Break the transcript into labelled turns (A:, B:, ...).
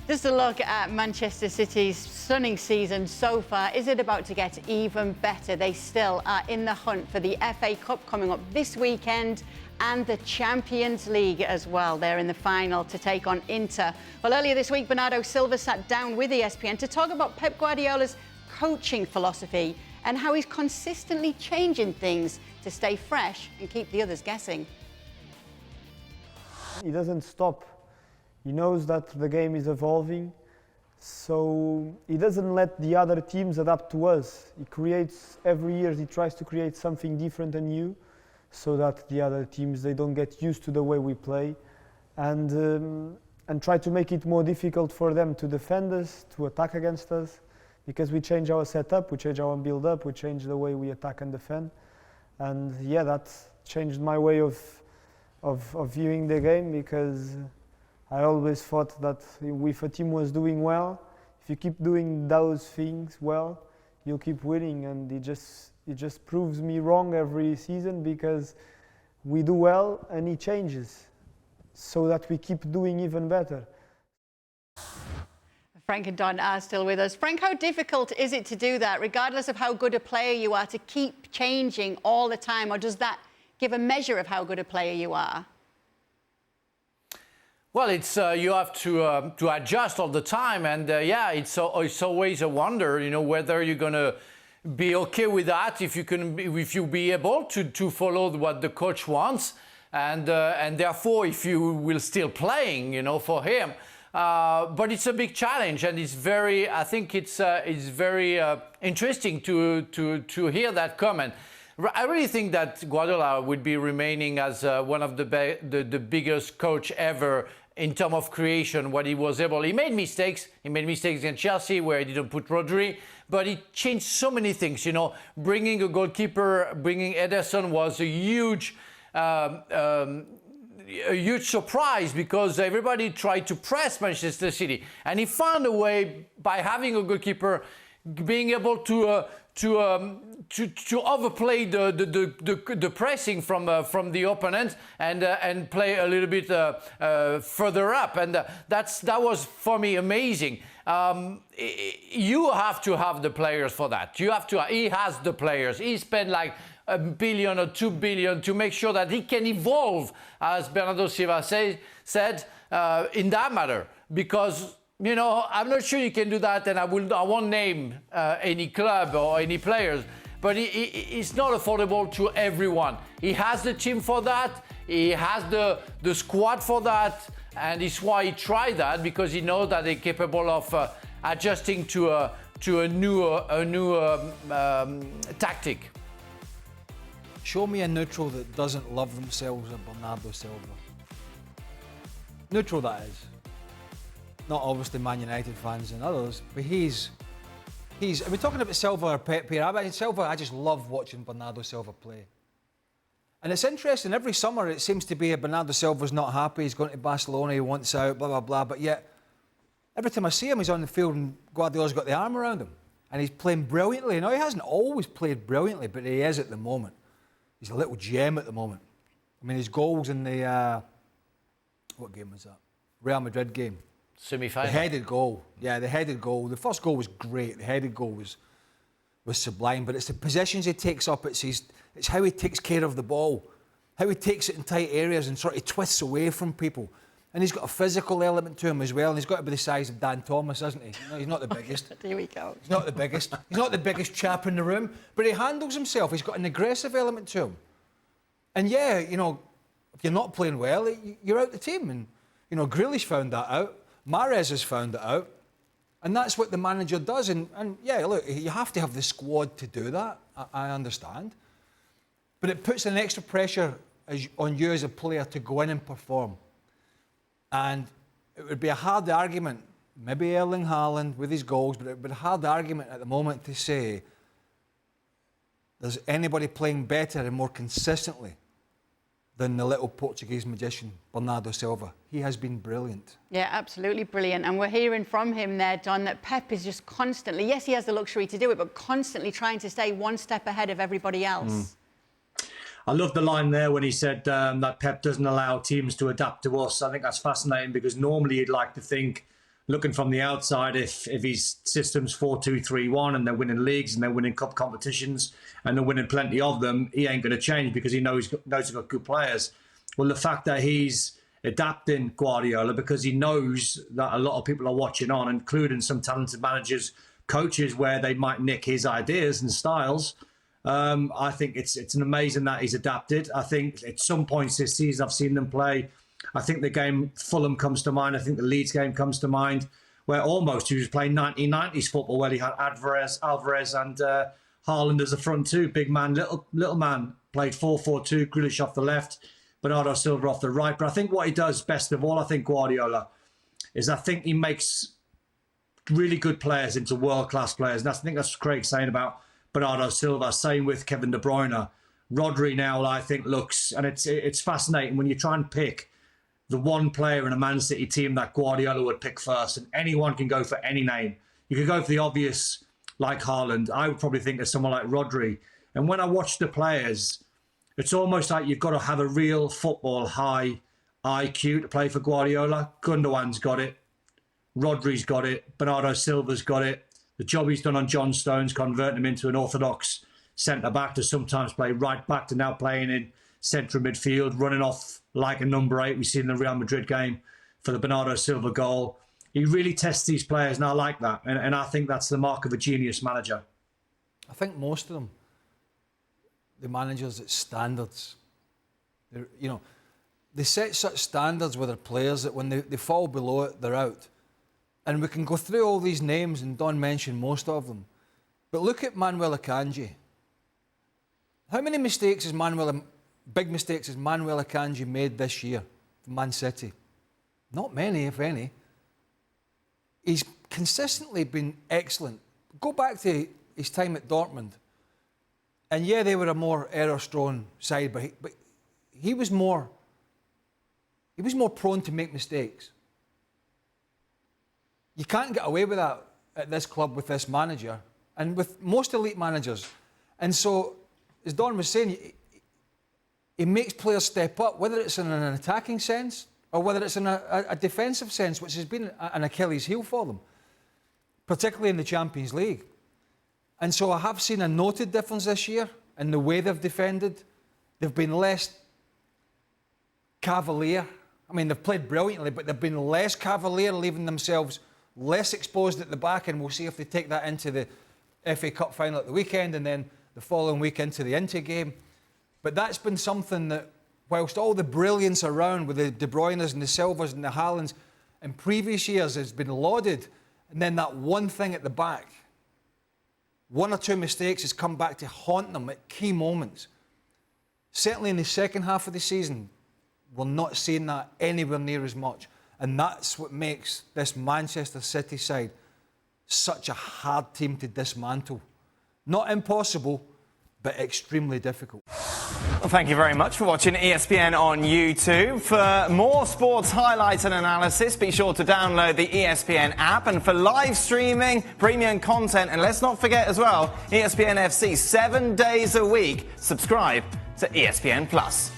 A: Just a look at Manchester City's stunning season so far. Is it about to get even better? They still are in the hunt for the FA Cup coming up this weekend and the Champions League as well. They're in the final to take on Inter. Well, earlier this week, Bernardo Silva sat down with ESPN to talk about Pep Guardiola's coaching philosophy and how he's consistently changing things to stay fresh and keep the others guessing.
B: He doesn't stop. He knows that the game is evolving, so he doesn't let the other teams adapt to us. He creates, every year he tries to create something different and new, so that the other teams, they don't get used to the way we play, and try to make it more difficult for them to defend us, to attack against us, because we change our setup, we change our build-up, we change the way we attack and defend. And yeah, that changed my way of viewing the game, because I always thought that if a team was doing well, if you keep doing those things well, you'll keep winning. And it just proves me wrong every season, because we do well and he changes so that we keep doing even better.
A: Frank and Don are still with us. Frank, how difficult is it to do that, regardless of how good a player you are, to keep changing all the time? Or does that give a measure of how good a player you are?
C: Well, it's you have to adjust all the time, and yeah, it's always a wonder, you know, whether you're gonna be okay with that, if you be able to follow what the coach wants, and therefore if you will still playing, you know, for him. But it's a big challenge, and it's very. I think it's very interesting to hear that comment. I really think that Guardiola would be remaining as one of the biggest coach ever in terms of creation. What he was able, he made mistakes. He made mistakes in Chelsea where he didn't put Rodri, but he changed so many things. You know, bringing a goalkeeper, bringing Ederson was a huge surprise, because everybody tried to press Manchester City, and he found a way by having a goalkeeper being able to overplay the pressing from the opponent and play a little bit further up, and that was for me amazing. You have to have the players for that. You have to. He has the players. He spent like $1 billion or $2 billion to make sure that he can evolve, as Bernardo Silva said, in that matter, because, you know, I'm not sure you can do that, and I won't name any club or any players, but it's not affordable to everyone. He has the team for that, he has the squad for that, and it's why he tried that, because he knows that they're capable of adjusting to a new tactic.
D: Show me a neutral that doesn't love themselves a Bernardo Silva. Neutral, that is. Not obviously Man United fans and others, but he's. Are we talking about Silva or Pep here? I just love watching Bernardo Silva play. And it's interesting, every summer it seems to be Bernardo Silva's not happy, he's going to Barcelona, he wants out, blah, blah, blah, but yet every time I see him, he's on the field and Guardiola's got the arm around him. And he's playing brilliantly. Now, he hasn't always played brilliantly, but he is at the moment. He's a little gem at the moment. I mean, his goals in the, what game was that? Real Madrid game.
C: Semi-final.
D: The headed goal. Yeah, the headed goal. The first goal was great. The headed goal was sublime. But it's the positions he takes up. It's how he takes care of the ball. How he takes it in tight areas and sort of twists away from people. And he's got a physical element to him as well. And he's got to be the size of Dan Thomas, hasn't he? You know, he's not the biggest.
A: Here we go.
D: He's not the biggest. He's not the biggest chap in the room. But he handles himself. He's got an aggressive element to him. And yeah, you know, if you're not playing well, you're out the team. And, you know, Grealish found that out. Mahrez has found it out. And that's what the manager does. And yeah, look, you have to have the squad to do that. I understand. But it puts an extra pressure on you as a player to go in and perform. And it would be a hard argument, maybe Erling Haaland with his goals, but it would be a hard argument at the moment to say there's anybody playing better and more consistently than the little Portuguese magician, Bernardo Silva. He has been brilliant.
A: Yeah, absolutely brilliant. And we're hearing from him there, Don, that Pep is just constantly, yes, he has the luxury to do it, but constantly trying to stay one step ahead of everybody else.
E: I love the line there when he said that Pep doesn't allow teams to adapt to us. I think that's fascinating, because normally you'd like to think looking from the outside, if his system's 4-2-3-1 and they're winning leagues and they're winning cup competitions and they're winning plenty of them, he ain't going to change because he knows he's got good players. Well, the fact that he's adapting Guardiola because he knows that a lot of people are watching on, including some talented managers, coaches, where they might nick his ideas and styles. I think it's an amazing that he's adapted. I think at some points this season I've seen them play. I think the game Fulham comes to mind. I think the Leeds game comes to mind, where almost he was playing 1990s football, where he had Alvarez and Haaland as the front two. Big man, little man, played 4-4-2, Grealish off the left, Bernardo Silva off the right. But I think what he does best of all, I think Guardiola, is I think he makes really good players into world-class players. And I think that's what Craig's saying about Bernardo Silva. Same with Kevin De Bruyne. Rodri now, I think, looks, and it's fascinating when you try and pick the one player in a Man City team that Guardiola would pick first, and anyone can go for any name. You could go for the obvious, like Haaland. I would probably think of someone like Rodri. And when I watch the players, it's almost like you've got to have a real football high IQ to play for Guardiola. Gundogan's got it. Rodri's got it. Bernardo Silva's got it. The job he's done on John Stones, converting him into an orthodox centre-back to sometimes play right-back to now playing in central midfield, running off like a number 8 we see in the Real Madrid game for the Bernardo Silva goal. He really tests these players, and I like that. And I think that's the mark of a genius manager.
D: I think most of them, the managers, it's standards. They set such standards with their players that when they fall below it, they're out. And we can go through all these names, and Don mentioned most of them. But look at Manuel Akanji. How many big mistakes has Manuel Akanji made this year for Man City? Not many, if any. He's consistently been excellent. Go back to his time at Dortmund. And yeah, they were a more error-prone side, but he was more prone to make mistakes. You can't get away with that at this club with this manager and with most elite managers. And so, as Don was saying, he makes players step up, whether it's in an attacking sense or whether it's in a defensive sense, which has been an Achilles heel for them, particularly in the Champions League. And so I have seen a noted difference this year in the way they've defended. They've been less cavalier. I mean, they've played brilliantly, but they've been less cavalier, leaving themselves less exposed at the back, and we'll see if they take that into the FA Cup final at the weekend and then the following week into the Inter game. But that's been something that, whilst all the brilliance around with the De Bruynes and the Silvas and the Haalands in previous years has been lauded, and then that one thing at the back, one or two mistakes has come back to haunt them at key moments. Certainly in the second half of the season, we're not seeing that anywhere near as much. And that's what makes this Manchester City side such a hard team to dismantle. Not impossible, but extremely difficult.
F: Well, thank you very much for watching ESPN on YouTube. For more sports highlights and analysis, be sure to download the ESPN app. And for live streaming, premium content, and let's not forget as well, ESPN FC 7 days a week. Subscribe to ESPN Plus.